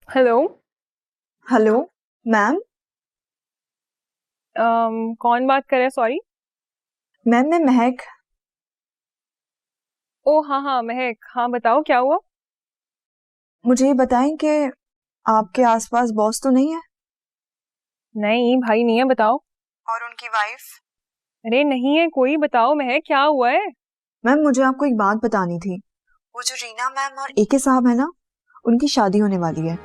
Hello. Hello ma'am. कौन बात कर रहा है? सॉरी। मैम मैं महक। ओ हाँ हाँ महक, हाँ बताओ क्या हुआ। मुझे ये बताएं कि आपके आसपास बॉस तो नहीं है? नहीं भाई नहीं है, बताओ। और उनकी वाइफ? अरे नहीं है कोई, बताओ महक क्या हुआ है। मैम मुझे आपको एक बात बतानी थी। वो जो रीना मैम और एके साहब है ना, उनकी शादी होने वाली है।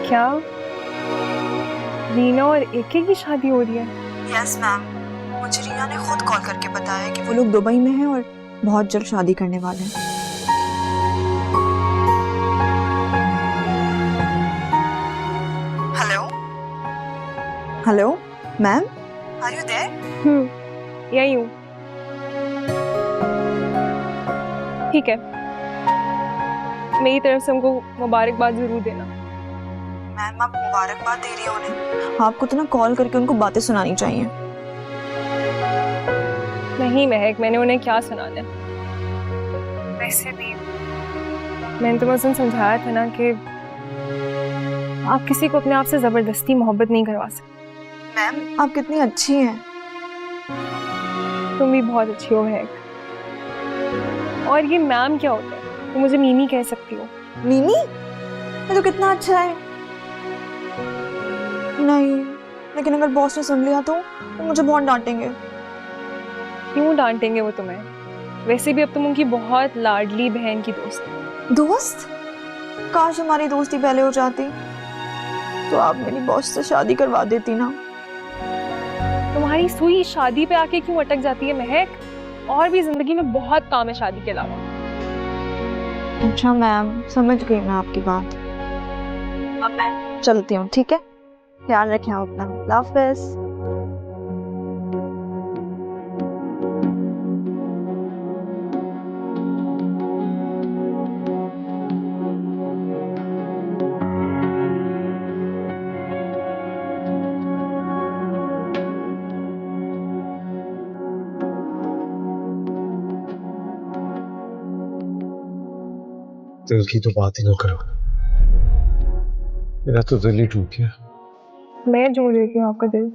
क्या रीना और एके की शादी हो रही है? Yes ma'am. मुझे रीना ने खुद कॉल करके बताया कि वो लोग दुबई में हैं और बहुत जल्द शादी करने वाले हैं। Hello hello ma'am, are you there? यही हूँ। ठीक है, मेरी तरफ से उनको मुबारकबाद जरूर देना। मैम आप मुबारकबाद दे रही हो उन्हें, आपको तो ना कॉल करके उनको बातें सुनानी चाहिए। नहीं महक, मैंने उन्हें क्या सुनाना है। वैसे भी मैंने तुम्हें उस दिन समझाया था ना कि आप किसी को अपने आप से जबरदस्ती मोहब्बत नहीं करवा सकते। मैम आप कितनी अच्छी हैं। तुम भी बहुत अच्छी हो महक। और ये मैम क्या होता है, तुम मुझे मीमी कह सकती हो। मीमी? ये तो कितना अच्छा है। नहीं, लेकिन अगर बॉस ने सुन लिया तो वो मुझे बहुत डांटेंगे। क्यों डांटेंगे वो तुम्हें? वैसे भी अब तुम उनकी बहुत लाडली बहन की दोस्त हो। दोस्त? काश हमारी दोस्ती पहले हो जाती तो आप मेरी बॉस से शादी करवा देती ना। तुम्हारी सुई शादी पे आके क्यों अटक जाती है महक? और भी जिंदगी में बहुत काम है शादी के अलावा। अच्छा मैम, समझ गई मैं आपकी बात। अब मैं चलती हूँ, ठीक है? ख्याल रखें आप अपना। अल्लाह हाफिज। दिल की तो बात ही ना करो, मेरा तो दिल ही टूट गया। मैं जोड़ देती हूँ आपका दिल।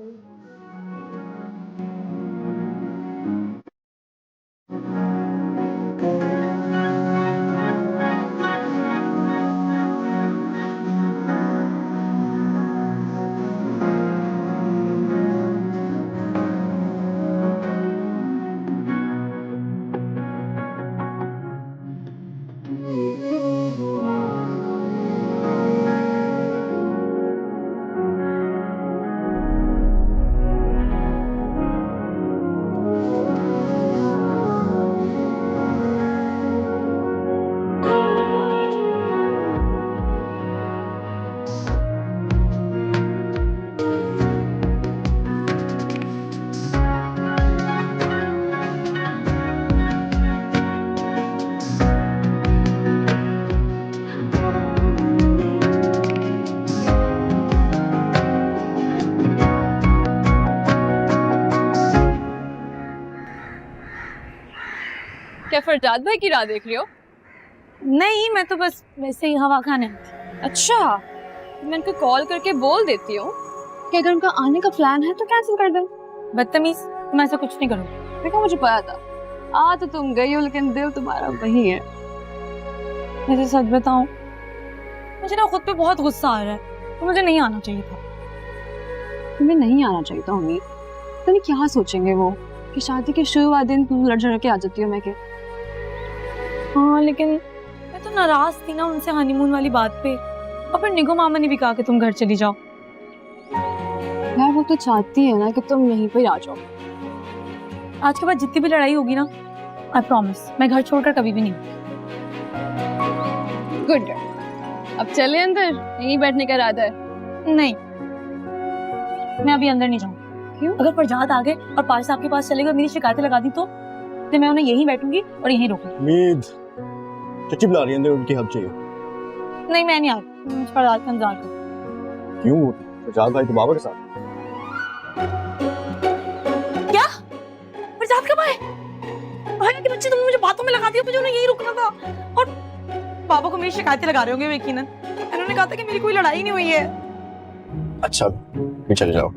क्या फरजाद भाई की राह देख रही हो? नहीं, मैं तो बस वैसे ही हवा खाने आई थी। अच्छा, मैं उनको कॉल करके बोल देती हूँ कि अगर उनका आने का प्लान है तो कैंसिल कर दो। बदतमीज, तुम ऐसा कुछ नहीं करोगे। देखा, मुझे पता था। आ तो तुम गई हो लेकिन दिल तुम्हारा वही है। वैसे सच बताऊं, मुझे ना खुद पे बहुत गुस्सा आ रहा है। तो मुझे नहीं आना चाहिए था। तुम्हें नहीं आना चाहिए था उम्मीद। तुम्हें क्या सोचेंगे वो कि शादी के शुरुआत दिन तुम लड़ झड़ के आ जाती हो मैं के। हाँ, लेकिन मैं तो नाराज थी ना उनसे हनीमून वाली बात पे। और फिर निगो मामा ने भी कहा कि तुम घर चली जाओ। यार वो तो चाहती है ना कि तुम यहीं पर आ जाओ। आज के बाद जितनी भी लड़ाई होगी ना, आई प्रॉमिस मैं घर छोड़कर कभी भी नहीं। गुड, अब चले अंदर, यहीं बैठने का इरादा है? नहीं, मैं अभी अंदर नहीं जाऊँ। क्यों? अगर फरजाद आ गए और पास साहब के पास चले गए, मेरी शिकायतें लगा दी तो मैं उन्हें यहीं बैठूंगी और यहीं रोकूंगी। उम्मीद चची बुला रही है, अंदर उनकी हेल्प चाहिए। नहीं, मैं नहीं आ रही। मुझे फरजाद का इंतजार करो। क्यों? फरजाद भाई तो बाबा के साथ। क्या? कब आए? भाई के बच्चे, तुमने मुझे बातों में लगा दिया, मुझे उन्हें यही रुकना था। और पापा को मेरी शिकायतें लगा रहे होंगे यकीनन। उन्होंने कहा था कि मेरी कोई लड़ाई नहीं हुई है। अच्छा फिर चले जाओ।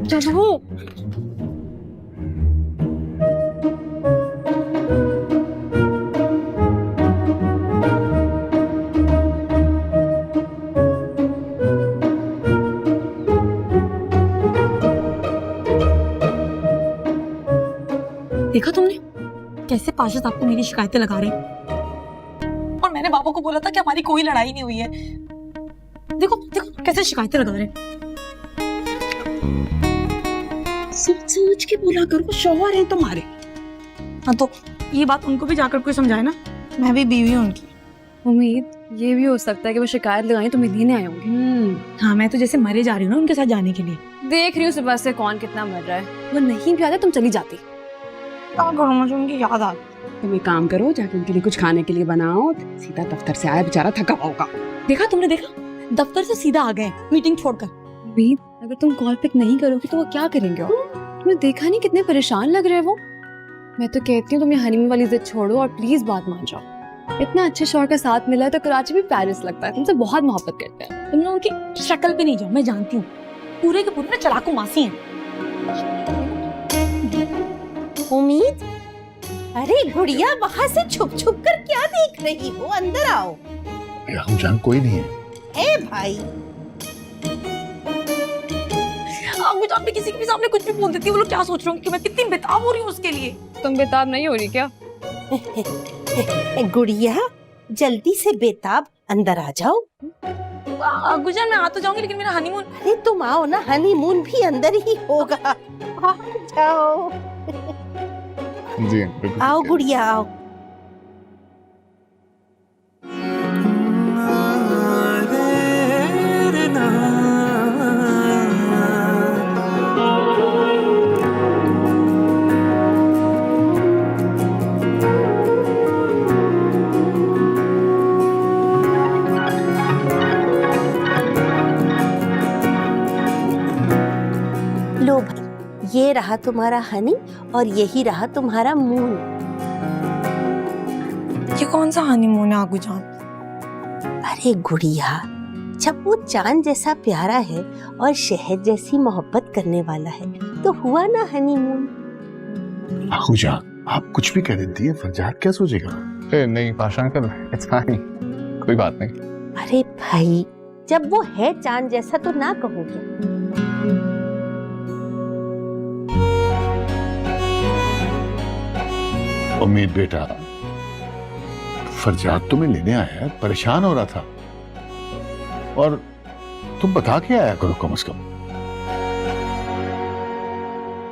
चलो। देखा तुमने कैसे पाशा साहब को मेरी शिकायतें लगा रहे हैं? और मैंने पापा को बोला था कि हमारी कोई लड़ाई नहीं हुई है। देखो देखो कैसे शिकायतें लगा रहे हैं। सोच सोच के बोला करो, शौहर है तुम्हारे। हाँ तो ये बात उनको भी जाकर कोई समझाए ना, मैं भी बीवी हूँ उनकी। उम्मीद ये भी हो सकता है कि वो शिकायत लगाई तो लेने आए होंगे। हाँ, मैं तो जैसे मरे जा रही हूँ ना उनके साथ जाने के लिए। देख रही हूँ सुबह से कौन कितना मर रहा है। वो नहीं भी आता तुम चली जाती। क्या करूँ, मुझे उनकी याद आ गई। तुम एक काम करो, जाके उनके लिए कुछ खाने के लिए बनाओ। सीधा दफ्तर से आया बेचारा, थका होगा। देखा तुमने, देखा दफ्तर से सीधा आ गए मीटिंग छोड़कर। उम्मीद अगर तुम कॉल पिक नहीं करोगी तो वो क्या करेंगे? और तुमने देखा नहीं कितने परेशान लग रहे हैं वो। मैं तो कहती हूँ तुम ये हनीमून वाली जिद छोड़ो और प्लीज बात मान जाओ। इतना अच्छे शौहर का साथ मिला है तो कराची भी पेरिस लगता है। तुमसे बहुत मोहब्बत करते हैं। तुम लोग उनकी शक्ल पे नहीं जाओ, मैं जानती हूँ पूरे के पूरे ना चलाकू मासी हैं। उम्मीद, अरे गुड़िया वहाँ से छुप छुप कर क्या देख रही हो? अंदर आओ। हम जान कोई नहीं है। ए भाई, मुझे आप भी किसी के भी सामने कुछ भी बोल देती है, वो लोग क्या सोच रहे होंगे कि मैं कितनी बेताब हो रही हूँ उसके लिए। तुम बेताब नहीं हो रही क्या? गुड़िया जल्दी से बेताब अंदर आ जाओ। गुजर मैं आ तो जाऊंगी, लेकिन मेरा हनीमून। अरे तुम आओ ना, हनीमून भी अंदर ही होगा। आ जाओ। जी आओ गुड़िया आओ। लो भाई, ये रहा तुम्हारा हनी और यही रहा तुम्हारा मून। ये कौन सा हनीमून है आगू जान? अरे गुड़िया, जब वो चांद जैसा प्यारा है और शहद जैसी मोहब्बत करने वाला है तो हुआ ना हनीमून। जान आप कुछ भी कह देती है, फरजाद क्या सोचेगा? नहीं पाशा अंकल, इट्स फाइन, कोई बात नहीं। अरे भाई, जब वो है चांद जैसा तो ना कहोगे? उम्मीद बेटा, फरजाद तुम्हें लेने आया है, परेशान हो रहा था, और तुम बता के आया करो कम से कम।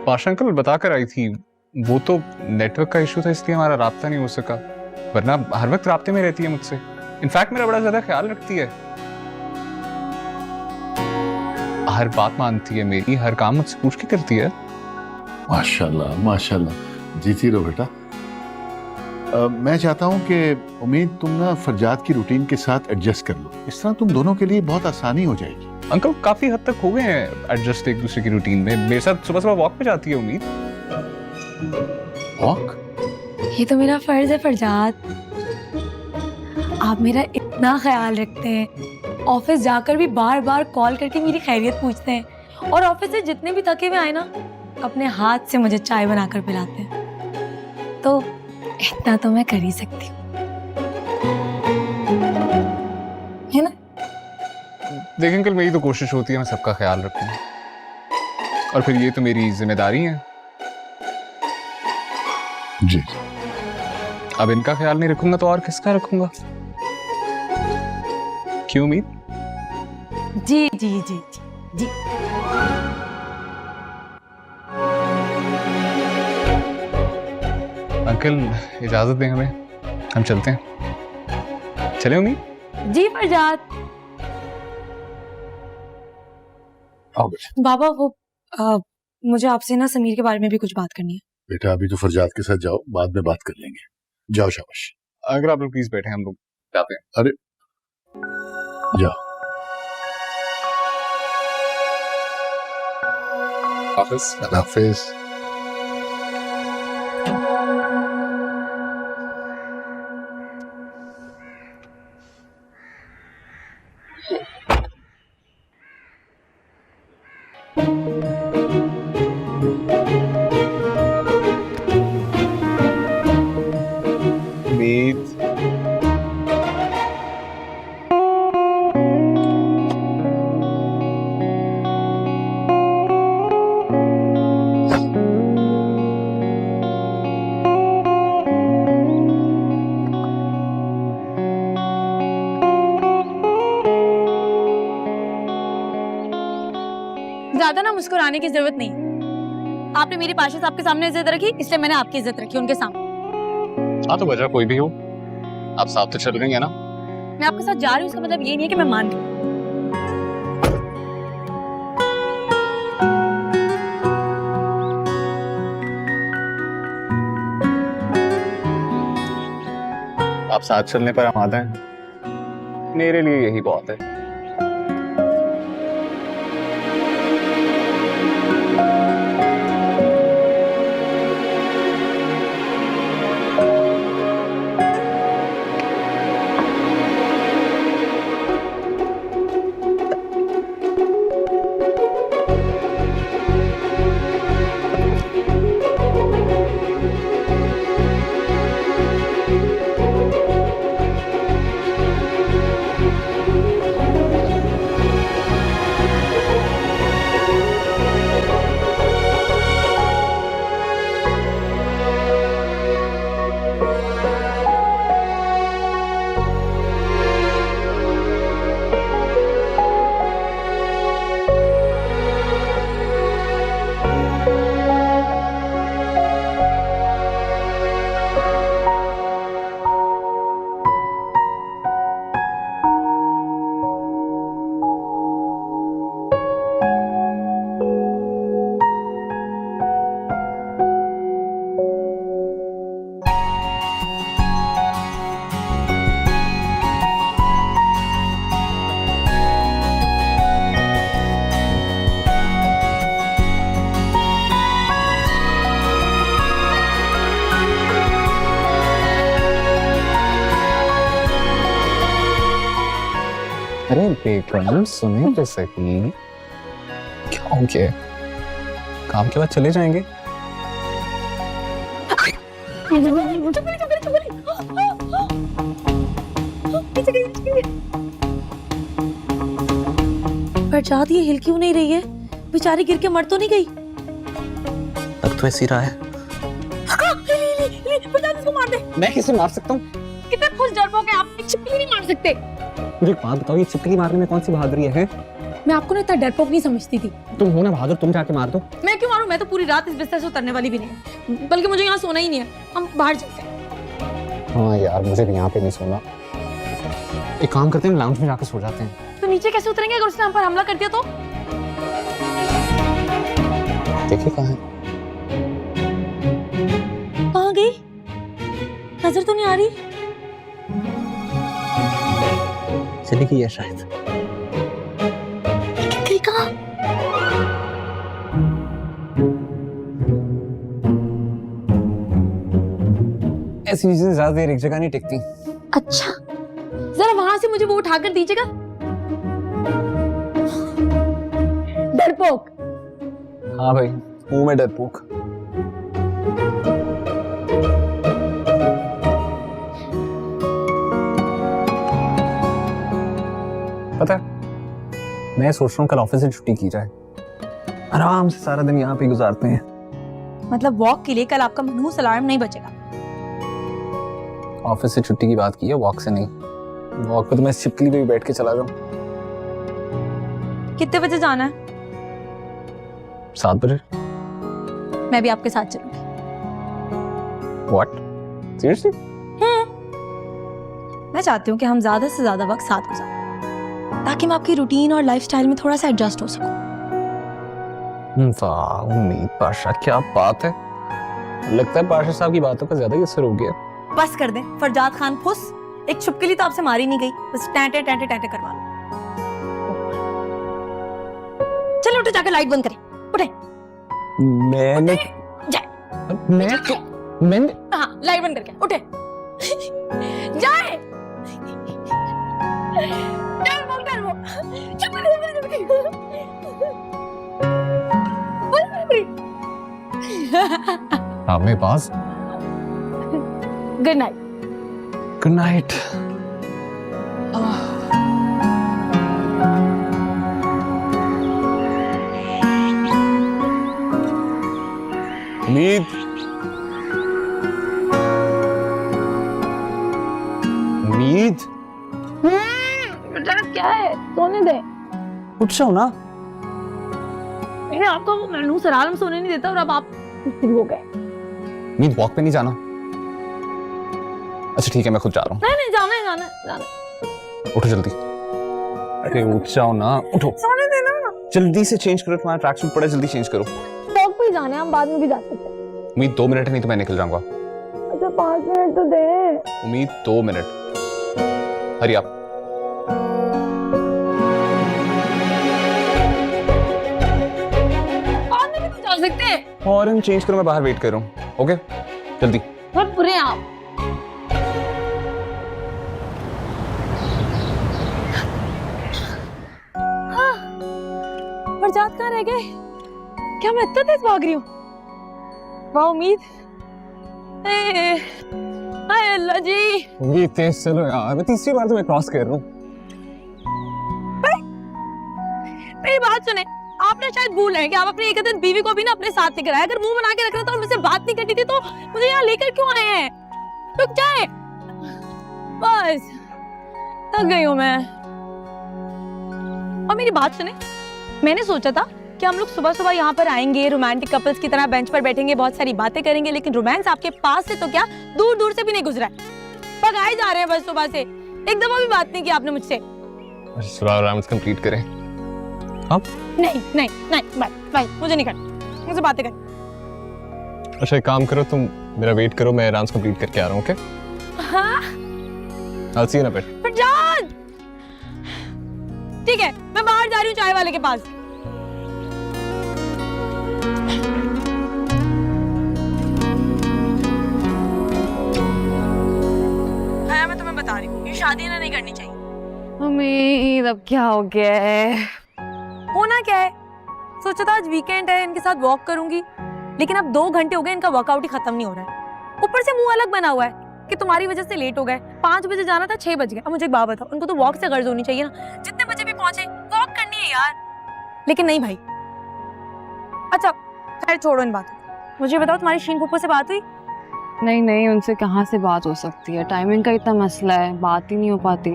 पाशा अंकल बता कर आई थी, वो तो नेटवर्क का इशू था इसलिए हमारा राब्ता नहीं हो सका, वरना हर वक्त राब्ते में रहती है मुझसे। इनफैक्ट मेरा बड़ा ज्यादा ख्याल रखती है, हर बात मानती है मेरी, हर काम मुझसे पूछ के करती है। माशाल्लाह माशाल्लाह, जीती रहो बेटा। मैं चाहता हूं कि उम्मीद तुम ना फरजाद की रूटीन के साथ एडजस्ट कर लो, इस तरह तुम दोनों के लिए बहुत आसानी हो जाएगी। अंकल काफी हद तक हो गए हैं एडजस्ट एक दूसरे की रूटीन में। मेरे साथ सुबह सुबह वॉक पे जाती है उम्मीद। वॉक? ये तो मेरा फर्ज है फरजाद, आप मेरा इतना ख्याल रखते हैं। ऑफिस जाकर भी बार बार कॉल करके मेरी खैरियत पूछते हैं, और ऑफिस से जितने भी थके हुए आए ना, अपने हाथ से मुझे चाय बनाकर पिलाते हैं। तो इतना तो मैं कर ही सकती हूँ, है ना? देखिए अंकल, मेरी तो कोशिश होती है मैं सबका ख्याल रखूं, और फिर ये तो मेरी जिम्मेदारी है। जी। अब इनका ख्याल नहीं रखूंगा तो और किसका रखूंगा? क्यों उम्मीद? जी जी जी जी जी। अंकल इजाजत दें हमें, हम चलते हैं। चले उम्मीद? जी फरजाद। आओ बेटा। बाबा वो मुझे आपसे ना समीर के बारे में भी कुछ बात करनी है। बेटा अभी तो फरजाद के साथ जाओ, बाद में बात कर लेंगे। जाओ शाबाश। अगर आप लोग प्लीज बैठे, हम लोग जाते हैं। अरे जाओ। हाफिज। हाफिज। उम्मीद ज्यादा ना मुस्कुराने की जरूरत नहीं। आपने मेरी पाशा साहब के सामने इज्जत रखी, इसलिए मैंने आपकी इज्जत रखी उनके सामने। हाँ तो वजह कोई भी हो, आप साथ तो चल रही है ना। मैं आपके साथ जा रही हूँ, इसका मतलब ये नहीं है कि मैं मान रही हूँ। आप साथ चलने पर आमादा हैं, मेरे लिए यही बहुत है। अरे बेकम सुने तो सही, क्या हो गया? काम के बाद चले जाएंगे। फरजाद ये हिल क्यों नहीं रही है? बेचारी गिर के मर तो नहीं गई? लग तो ऐसी रहा है। फरजाद इसको मार दे। मैं किसे मार सकता हूँ? कितने खुश डरपोक हैं आप, एक छिपकली नहीं मार सकते। मुझे एक बात बताओ, ये छिपकली मारने में कौन सी बहादुरी है? मैं आपको ना इतना डरपोक नहीं समझती थी। तुम हो ना बहादुर, तुम जाके मार दो। मैं क्यों मारूं? मैं तो पूरी रात इस बिस्तर से उतरने वाली भी नहीं है, बल्कि मुझे यहाँ सोना ही नहीं है। हम बाहर चलते हैं। हाँ यार, मुझे भी यहाँ पे नहीं सोना। एक काम करते हैं, लाउंज में जाकर सो जाते हैं। तो नीचे कैसे उतरेंगे अगर उसने हम पर हमला कर दिया तो? देखिए कहाँ है। कहाँ गई? नजर तो नहीं आ रही। चली गई है शायद। गई कहाँ? ऐसी चीजें ज्यादा देर एक जगह नहीं टिकती। अच्छा, जरा वहां से मुझे वो उठा कर दीजिएगा। डरपोक। हाँ भाई, हूँ मैं डरपोक। पता है, मैं सोच रहा हूँ कल ऑफिस से छुट्टी की जाए, आराम से सारा दिन यहाँ पे गुजारते हैं। मतलब वॉक के लिए कल आपका मनहूस अलार्म नहीं बचेगा? ऑफिस से छुट्टी की बात की है, वॉक से नहीं। वॉक पे तो मैं इस छिपकली पे भी बैठ के चला जाऊँ। कितने बजे जाना है? 7 बजे। मैं भी आपके साथ चलूंगी। What? Seriously? मैं चाहती हूँ कि हम ज्यादा से ज्यादा वक्त साथ गुजारें, ताकि मैं आपकी रूटीन और लाइफस्टाइल में थोड़ा सा एडजस्ट हो सकूं। वाह उम्मीद पाशा, क्या बात है। लगता है पाशा साहब की बातों का ज्यादा ही असर हो गया। बस कर दे फरजाद खान फुस, एक छुपकली तो आपसे मारी नहीं गई, बस टैंटे टैंटे टैंटे करवा लो। चलो उठो, जाकर लाइट बंद करें। उठे। मैंने मैंने हाँ, लाइट बंद करके उठे। जाए। चल वो चल वो। आप मेरे पास। Good night. Good night. उम्मीद, उम्मीद, बेटा क्या है, सोने दे। उठ जाओ ना। मैंने आपको वो मेनू से आराम सोने नहीं देता और अब आप शुरू हो गए। उम्मीद, वॉक पे नहीं जाना? अच्छा ठीक है, मैं खुद जा रहा हूँ। नहीं जाना है, जाना है, जाना है। उठो जल्दी। अरे उठ जाओ ना, उठो। सोने देना। जल्दी से चेंज करो, तुम्हारा ट्रैक सूट पड़ा है, जल्दी चेंज करो। वॉक पे ही जाना है, हम बाद में भी जा सकते हैं। उम्मीद 2 मिनट है, नहीं तो मैं निकल जाऊंगा। अच्छा 5 मिनट तो दे। उम्मीद 2 मिनट। हरी आप। बाद में भी तो जा सकते हैं। और हम चेंज करो, मैं बाहर वेट कर रहा हूँ। ओके जल्दी। बहुत बुरे हैं आप। फरजाद कहाँ रह गए? क्या मैं इतना तेज भाग रही हूँ? वाह उम्मीद। हाय अल्लाह जी। उम्मीद तेज चलो यार, मैं तीसरी बार तुम्हें क्रॉस कर रहा हूँ। मेरी बात सुने, आपने शायद भूल रहे हैं कि आप अपनी एक दिन बीवी को भी ना अपने साथ लेकर आए। अगर मुंह बना के रख रहे थे और मुझसे बात नहीं करनी थी तो मुझे यहाँ लेकर क्यों आए हैं? रुक जाए, बस थक गई हूँ मैं। और मेरी बात सुने, मैंने सोचा था कि हम लोग सुबह सुबह यहाँ पर आएंगे, रोमांटिक कपल्स की तरह बेंच पर बैठेंगे, बहुत सारी बातें करेंगे, लेकिन रोमांस आपके पास से तो क्या दूर दूर से भी नहीं गुजरा है। भगाए जा रहे हैं बस सुबह से, एक दफा भी बात नहीं की आपने मुझसे। सुबह रोमांस कंप्लीट करें अब? नहीं नहीं नहीं, भाई मुझे नहीं करना, मुझे बातें करनी। अच्छा एक काम करो, तुम मेरा वेट करो, मैं डांस कंप्लीट करके आ रहा हूँ। ओके हाँ I'll see you in a bit. Farzad, ठीक है मैं बाहर जा रही हूँ चाय वाले के पास। मैं तुम्हें बता रही हूँ, ये शादी ना नहीं करनी चाहिए। उम्मीद अब क्या हो गया है? होना क्या है, सोचा था आज वीकेंड है, इनके साथ वॉक करूंगी, लेकिन अब 2 घंटे हो गए, इनका वर्कआउट ही खत्म नहीं हो रहा है। ऊपर से मुंह अलग बना हुआ है कि तुम्हारी वजह से लेट हो गए। 5 बजे जाना था, 6 बज गए। अब मुझे एक बात बताओ, उनको तो वॉक से गर्ज होनी चाहिए ना, जितने बजे भी पहुंचे वॉक करनी है यार। लेकिन नहीं भाई। अच्छा खैर छोड़ो इन बातों, मुझे बताओ तुम्हारी शीन फूफो से बात हुई? नहीं नहीं, उनसे कहाँ से बात हो सकती है, टाइमिंग का इतना मसला है, बात ही नहीं हो पाती।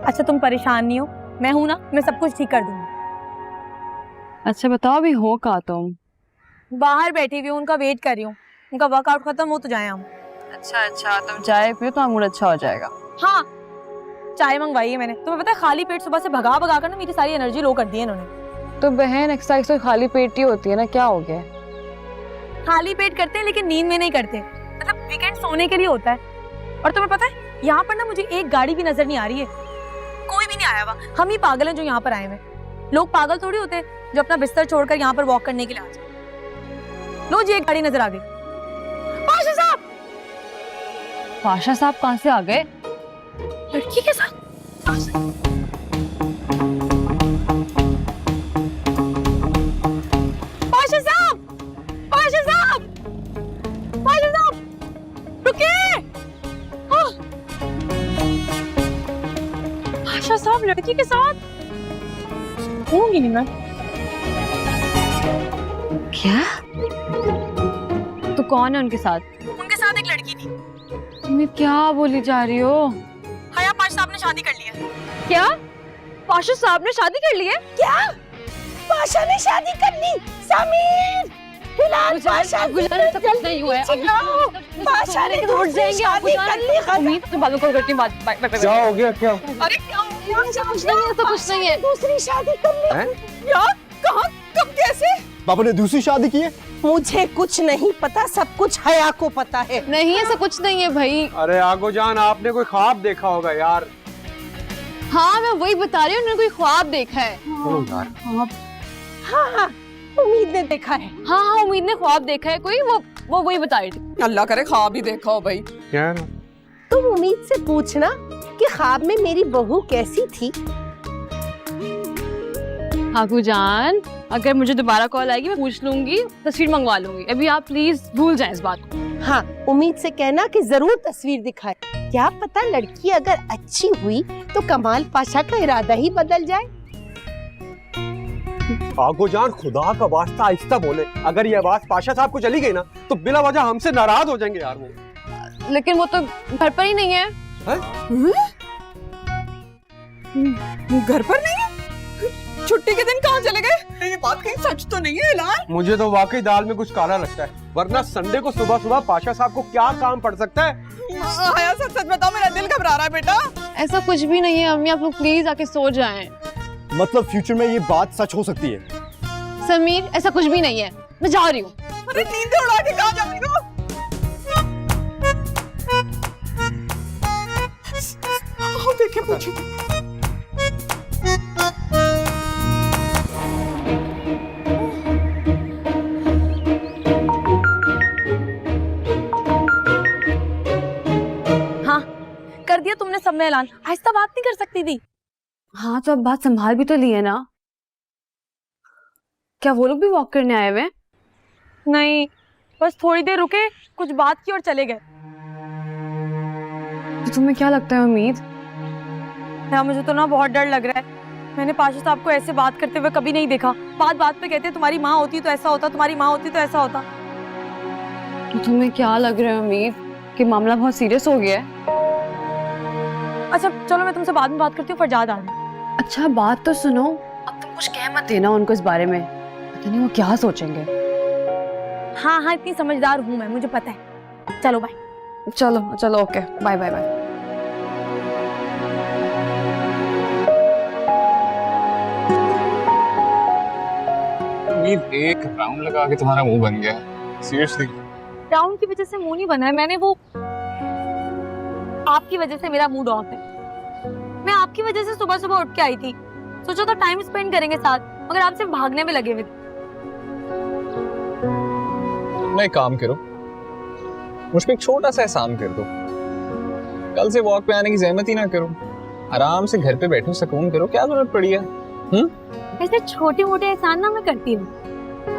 अच्छा तुम परेशान नहीं हो, मैं हूं ना, मैं सब कुछ ठीक कर दूंगी। अच्छा बताओ अभी हो कहाँ तुम? बाहर बैठी हुई हूँ, उनका वेट कर रही हूँ, उनका वर्कआउट खत्म हो तो जाए हम। अच्छा तुम चाय पियो तो मूड अच्छा हो जाएगा। हाँ चाय मंगवाई है मैंने, तुम्हें पता है खाली पेट सुबह से भगा भगा कर ना मेरी सारी एनर्जी लो कर दी है इन्होंने। तो बहन एक्सरसाइज तो खाली पेट ही होती है ना, क्या हो गया? खाली पेट करते हैं लेकिन नींद में नहीं करते, मतलब वीकेंड सोने के लिए होता है। और तुम्हें पता है यहाँ पर ना मुझे एक गाड़ी भी नजर नहीं आ रही है, कोई भी नहीं आया हुआ। हम ही पागल हैं जो यहाँ पर आए हुए। लोग पागल थोड़ी होते हैं जो अपना बिस्तर छोड़कर यहाँ पर वॉक करने के लिए आ जाए। लो जी एक गाड़ी नजर आ गई। पाशा साहब! पाशा साहब कहाँ से आ गए? लड़की के साथ। पाशा साहब! पाशा साहब! पाशा साहब! रुकिए! पाशा साहब लड़की के साथ होंगी नहीं मैं। क्या? तो कौन है उनके साथ? उनके साथ एक लड़की थी। तुम्हें क्या बोली जा रही हो? हया पाशा साहब ने शादी कर ली है। क्या? पाशा साहब ने शादी कर ली है? क्या पाशा ने शादी कर ली? समीर फिलहाल पाशा सब कुछ नहीं हुआ है, पाशा ने उठ जाएंगे। शादी कर ली। उम्मीद तो बात कॉल करती हूँ, बात क्या हो गया? क्या अरे क्या हो गया? ऐसा कुछ नहीं है, ऐसा कुछ नहीं है। दूसरी शादी कर ली यार कहाँ कब कैसे? पापा ने दूसरी शादी की है? मुझे कुछ नहीं पता, सब कुछ हया को पता है। नहीं ऐसा कुछ नहीं है भाई। अरे आगो जान, आपने कोई ख्वाब देखा होगा यार। हाँ मैं वही बता रही हूँ, उन्होंने कोई ख्वाब देखा है। हाँ उम्मीद ने देखा है। हाँ उम्मीद ने ख्वाब देखा है कोई, वो वही बता रही थी। अल्लाह करे ख्वाब ही देखा हो भाई। क्या? तुम उम्मीद से पूछना कि ख्वाब में मेरी बहू कैसी थी। आगू जान अगर मुझे दोबारा कॉल आएगी मैं पूछ लूंगी, तस्वीर मंगवा लूंगी। अभी आप प्लीज भूल जाएं इस बात को। हाँ, उम्मीद से कहना कि जरूर तस्वीर दिखाए। क्या पता लड़की अगर अच्छी हुई तो कमाल पाशा का इरादा ही बदल जाए। आगो जान, खुदा का वास्ता आहिस्ता बोले। अगर ये आवाज पाशा साहब को चली गई ना तो बिला वजह हमसे नाराज हो जाएंगे यार वो। लेकिन वो तो घर पर ही नहीं है। घर पर नहीं है? छुट्टी के दिन कहाँ चले गए? ये बात कहीं सच तो नहीं है हिलाल? मुझे तो वाकई दाल में कुछ काला लगता है, वरना संडे को सुबह सुबह पाशा साहब को क्या काम पड़ सकता है। आया सर, सच बताओ, मेरा दिल घबरा रहा है बेटा। ऐसा कुछ भी नहीं है अम्मी, आप लोग प्लीज आके सो जाएं। मतलब फ्यूचर में ये बात सच हो सकती है? समीर, ऐसा कुछ भी नहीं है, मैं जा रही हूँ। अरे नींद उड़ा के कहाँ जा रही हो? आओ देखे पूछे। हाँ, कर दिया तुमने सब में ऐलान। आहिस्ता बात नहीं कर सकती थी? हाँ तो अब बात संभाल भी तो ली है ना। क्या वो लोग भी वॉक करने आए हुए हैं? नहीं, बस थोड़ी देर रुके, कुछ बात की और चले गए। तो तुम्हें क्या लगता है उम्मीद? यार मुझे तो ना बहुत डर लग रहा है। मैंने पाशा साहब को ऐसे बात करते हुए कभी नहीं देखा। बात बात पे कहते तुम्हारी माँ होती तो ऐसा होता, तुम्हारी माँ होती तो ऐसा होता। तो तुम्हें क्या लग रहा है उम्मीद कि मामला बहुत सीरियस हो गया है? अच्छा चलो, मैं तुमसे बाद में बात करती हूँ, फरजाद आ रहा है। अच्छा बात तो सुनो, अब तुम कुछ कह मत देना उनको इस बारे में, पता नहीं वो क्या सोचेंगे। हाँ हाँ, इतनी समझदार हूँ मैं, मुझे पता है। चलो बाय। चलो चलो, ओके, बाय बाय बाय। एक राउंड लगा के तुम्हारा मुंह बन गया, सीरियसली। राउंड की वजह से मुंह नहीं बना है मैंने, वो आपकी वजह से मेरा मूड ऑफ है। मैं आपकी वजह से सुबह सुबह उठ के आई थी, सोचा था टाइम स्पेंड करेंगे साथ, मगर आप सिर्फ भागने में लगे हुए थे। मैं एक काम करो, मुझ पे एक छोटा सा एहसान कर दो। कल से वॉक पे आने की जहमत ही ना करो, आराम से घर पे बैठो, सुकून करो, क्या जरूरत पड़ी है? ऐसे छोटे मोटे एहसान ना मैं करती हूँ।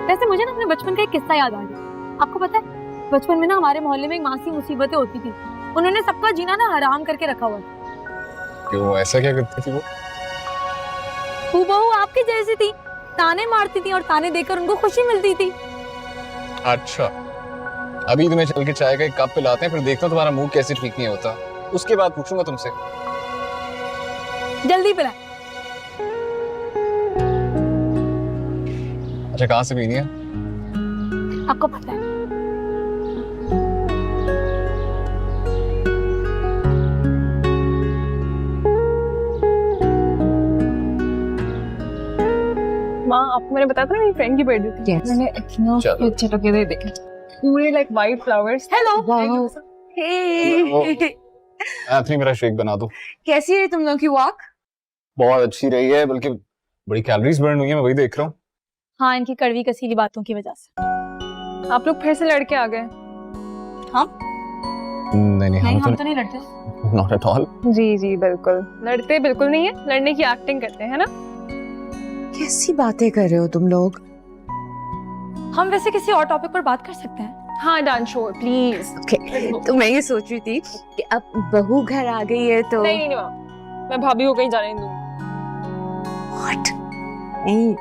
वैसे मुझे ना अपने बचपन का एक किस्सा याद आ गया। आपको पता है, बचपन में ना हमारे मोहल्ले में एक मासी मुसीबतें होती थी, उन्होंने सबका जीना ना हराम करके रखा हुआ था। क्यों, ऐसा क्या करती थी वो? बहू आपकी जैसी थी, ताने मारती थी और ताने देकर उनको खुशी मिलती थी। अच्छा, अभी तुम्हें चल के चाय का एक कप पिलाते हैं, फिर देखता हूँ तुम्हारा मुंह कैसे ठीक नहीं होता, उसके बाद पूछूंगा तुमसे। जल्दी पिला। अच्छा, कहाँ से पीनी है? आपको पता है। माँ, आपको मैंने बताया था ना मेरी फ्रेंड की बर्थडे थी। Yes. मैंने इतना चलो। अच्छे लगे थे, देखे पूरे like white flowers. Hello. Anthony, मेरा शेक बना दो। कैसी रही तुम लोग की वॉक? बहुत अच्छी रही है, बल्कि बड़ी कैलोरीज बर्न हुई है, मैं वही देख रहा हूँ। हाँ, इनकी कड़वी कसीली बातों की वजह से। आप लोग फिर से लड़के आ गए? नहीं नहीं, हम हम तो नहीं लड़ते। Not at all. जी जी बिल्कुल, लड़ते बिल्कुल नहीं है, लड़ने की एक्टिंग करते हैं ना। कैसी बातें कर रहे हो तुम लोग? हम वैसे किसी और टॉपिक पर बात कर सकते हैं। हाँ डांस शो प्लीज। तो मैं ये सोच रही थी कि अब बहू घर आ गई है तो नहीं नहीं माँ, मैं भाभी को कहीं जाने नहीं दूंगी। What? नहीं,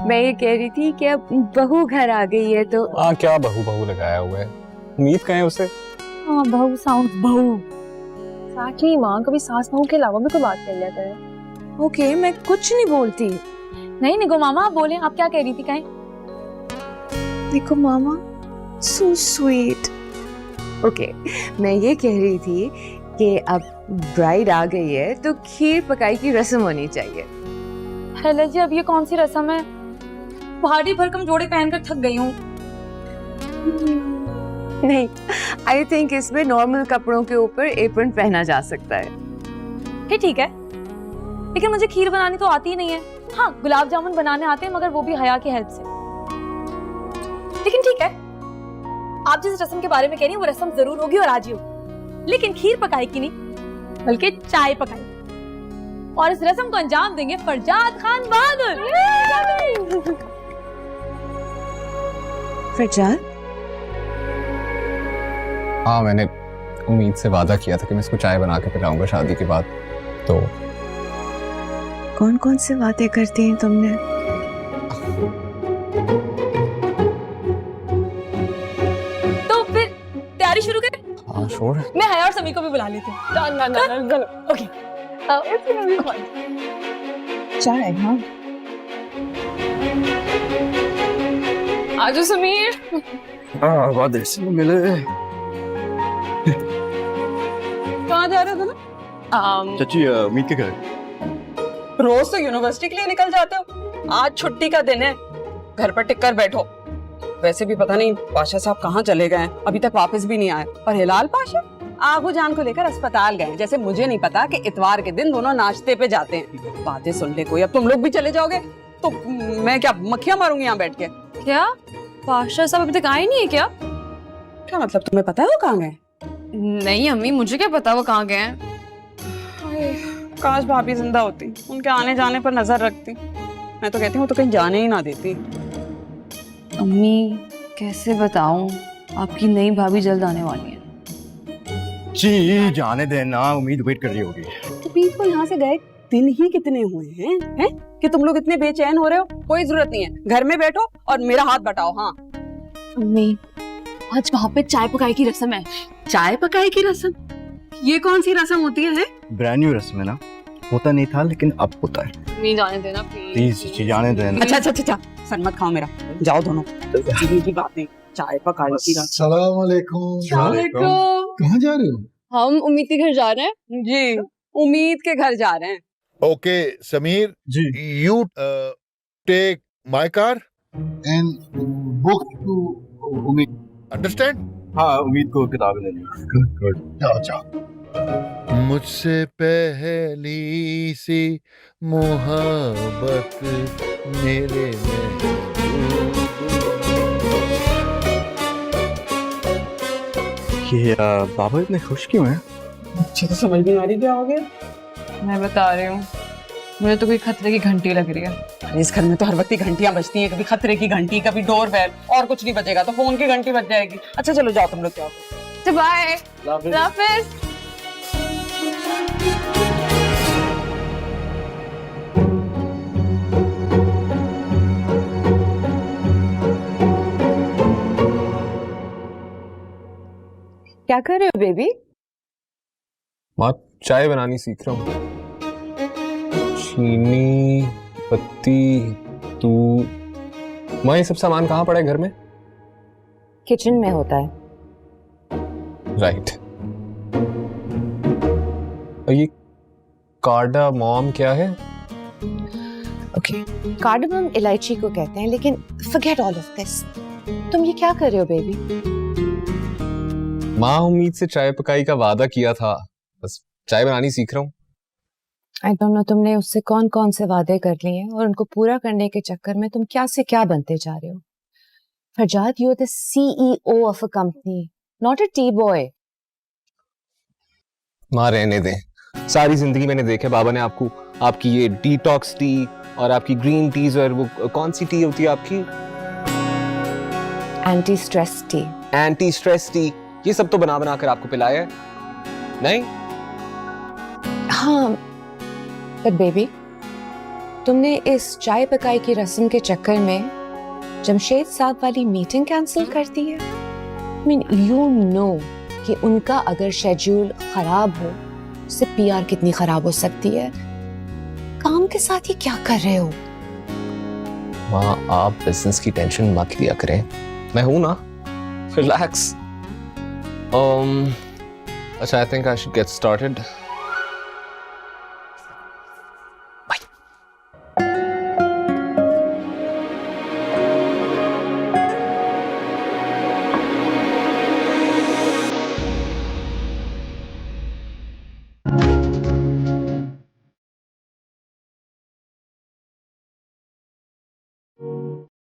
मैं ये कह रही थी कि अब बहू घर आ गई है तो हाँ, क्या बहू बहू लगाया हुआ है, उम्मीद कहें उसे। हाँ, बहू साउंड बहू। एक्चुअली माँ, कभी सास बहू के अलावा भी कोई बात कर लिया करें। ओके, मैं कुछ नहीं बोलती। नहीं निगो मामा, आप बोले, आप क्या कह रही थी? कहें। देखो मामा, so sweet. ओके, मैं ये कह रही थी कि अब ब्राइड आ गई है तो खीर पकाई की रस्म होनी चाहिए। हेलो जी, अब ये कौन सी रस्म है? भारी भरकम जोड़े पहनकर थक गई हूँ। नहीं, आई थिंक इसमें नॉर्मल कपड़ों के ऊपर एप्रन पहना जा सकता है। ठीक है, लेकिन मुझे खीर बनानी तो आती ही नहीं है। हाँ, गुलाब जामुन बनाने आते हैं, मगर वो भी हया की हेल्प से। लेकिन ठीक है, आप जिस रस्म के बारे में कह रही हैं वो रस्म जरूर होगी और आज ही होगी, लेकिन खीर पकाई की नहीं, बल्कि चाय पकाई। और इस रस्म को अंजाम देंगे फरजाद खान बहादुर। फरजाद, हाँ, मैंने उम्मीद से वादा किया था कि मैं इसको चाय बना के पिलाऊंगा शादी के बाद। तो कौन कौन से वादे करती हैं तुमने? तो फिर तैयारी शुरू करें। हाँ, श्योर। मैं हया और समी को भी बुला लेती हूँ। ओके। चाय? हाँ, आजो समीर। हाँ, बहुत देर से मिले। कहाँ जा रहे हो तुम? चाची उम्मीद के घर। रोज तो यूनिवर्सिटी के लिए निकल जाते हो, आज छुट्टी का दिन है, घर पर टिक कर बैठो। वैसे भी पता नहीं पाशा साहब कहाँ चले गए हैं, अभी तक वापस भी नहीं आए। और हिलाल पाशा आबू जान को लेकर अस्पताल गए, जैसे मुझे नहीं पता कि इतवार के दिन दोनों नाश्ते पे जाते हैं। बातें सुन ले कोई। अब तुम लोग भी चले जाओगे तो मैं क्या मक्खियां मारूंगी यहाँ बैठ के? क्या पाशा साहब अभी तक आए नहीं है क्या? क्या मतलब, तुम्हें पता है वो कहाँ गए? नहीं अम्मी, मुझे क्या पता वो कहाँ गए हैं। काश भाभी जिंदा होती, उनके आने जाने पर नजर रखती। मैं तो कहती हूँ तो कहीं जाने ही ना देती। अम्मी कैसे बताऊं, आपकी नई भाभी जल्द आने वाली है। जी जाने देना, उम्मीद वेट कर रही होगी। तो बीच को यहाँ से गए दिन ही कितने हुए हैं कि तुम लोग इतने बेचैन हो रहे हो? कोई जरूरत नहीं है, घर में बैठो और मेरा हाथ बटाओ। हाँ अम्मी, आज वहाँ पे चाय पकाई की रस्म है। चाय पकाई की रस्म? ये कौन सी रस्म होती है? ब्रांड न्यू रस्म है ना, होता नहीं था लेकिन अब होता है। नहीं जाने देना प्लीज जी जाने देना। अच्छा अच्छा अच्छा, सर मत खाओ मेरा, जाओ दोनों। की बातें, चाय पकाई की रस्म। अस्सलाम वालेकुम। कहाँ जा रहे हो? हम उम्मीद के घर जा रहे हैं। जी, उम्मीद के घर जा रहे हैं। Okay Sameer ji you take my car and book to Ummeed. Understand? हाँ, उम्मीद को किताबें लेनी। गुड जाओ जाओ। मुझसे पहली सी मोहब्बत मेरे में। ये बाबा इतने खुश क्यों हैं? अच्छे तो समझ नहीं आ रही क्या हो गया। मैं बता रही हूँ, मुझे तो कोई खतरे की घंटी लग रही है। अरे इस घर में तो हर वक्त ही घंटियां बजती हैं, कभी खतरे की घंटी, कभी डोर बेल, और कुछ नहीं बजेगा तो फोन की घंटी बज जाएगी। अच्छा चलो जाओ तुम लोग, जाओ। तो बाय, हाफिज। क्या कर रहे हो बेबी? माँ, चाय बनानी सीख रहा हूँ। चीनी, पत्ती, दूध। माँ, ये सब सामान कहाँ पड़ा है घर में? किचन में होता है। राइट। और ये कार्डामोम क्या है? ओके, कार्डामम इलायची को कहते हैं, लेकिन फॉरगेट ऑल ऑफ दिस। तुम ये क्या कर रहे हो बेबी? माँ, उम्मीद से चाय पकाई का वादा किया था, बस चाय बनानी सीख रहा हूँ। आई डोंट नो तुमने उससे कौन कौन से वादे कर लिए हैं और उनको पूरा करने के चक्कर में तुम क्या से क्या बनते जा रहे हो। Farzad, you are the CEO of a company, not a tea boy. माँ, रहने दें। सारी जिंदगी मैंने देखा बाबा ने आपको, आपकी ये डिटॉक्स टी और आपकी ग्रीन टीज और वो कौन सी टी होती है आपकी, anti stress T. Anti stress T, ये सब तो बना बना कर आपको पिलाया है नहीं? हाँ, बट बेबी, तुमने इस चाय पकाई की रस्म के चक्कर में जमशेद साहब वाली मीटिंग कैंसिल कर दी है। I mean, you know कि उनका अगर शेड्यूल खराब हो, उससे PR कितनी खराब हो सकती है। काम के साथ ही क्या कर रहे हो? माँ, आप बिजनेस की टेंशन मत लिया करें, मैं हूं ना, रिलैक्स। अच्छा, I think I should get started.